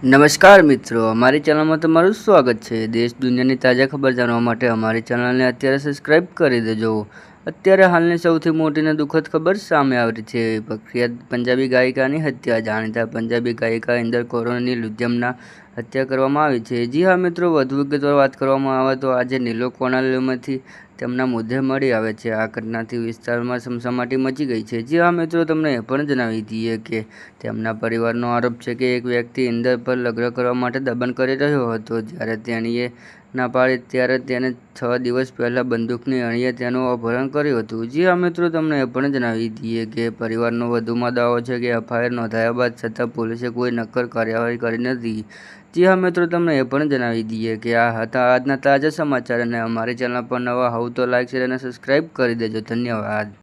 નમસ્કાર મિત્રો, અમારી ચેનલમાં તમારું સ્વાગત છે। દેશ દુનિયાની તાજા ખબર જાણવા માટે અમારી ચેનલને અત્યારે સબસ્ક્રાઇબ કરી દેજો। અત્યારે હાલની સૌથી મોટી અને દુઃખદ ખબર સામે આવી છે। પ્રખ્યાત પંજાબી ગાયિકાની હત્યા। જાણીતા પંજાબી ગાયિકા ઇન્દર કૌરની લુજમના હત્યા કરવામાં આવી છે। જી હા મિત્રો, વધુ વિગતવાર વાત કરવામાં આવે તો આજે નીલો કોનાલીમાંથી તેમના મૃતદેહ મળી આવે છે। આ ઘટનાથી વિસ્તારમાં સમસમાટી મચી ગઈ છે। જી હા મિત્રો, તમને એ પણ જણાવી દઈએ કે તેમના પરિવારનો આરોપ છે કે એક વ્યક્તિ ઇન્દર પર લગ્ન કરવા માટે દબાણ કરી રહ્યો હતો। જ્યારે તેણીએ ના પાડી ત્યારે તેને 6 દિવસ પહેલા બંદૂકની અણીએ તેનું અપહરણ કર્યું હતું। જી હા મિત્રો, તમને એ પણ જણાવી દઈએ કે પરિવારનો વધુમાં દાવો છે કે એફઆઈઆર નોંધાયા બાદ છતાં પોલીસે કોઈ નક્કર કાર્યવાહી કરી નથી। જી હા મિત્રો, તમને એ પણ જણાવી દઈએ કે આ હતા આજના તાજા સમાચાર, અને અમારી ચેનલ પર નવા હોવ તો લાઇક, શેર અને સબસ્ક્રાઇબ કરી દેજો। ધન્યવાદ।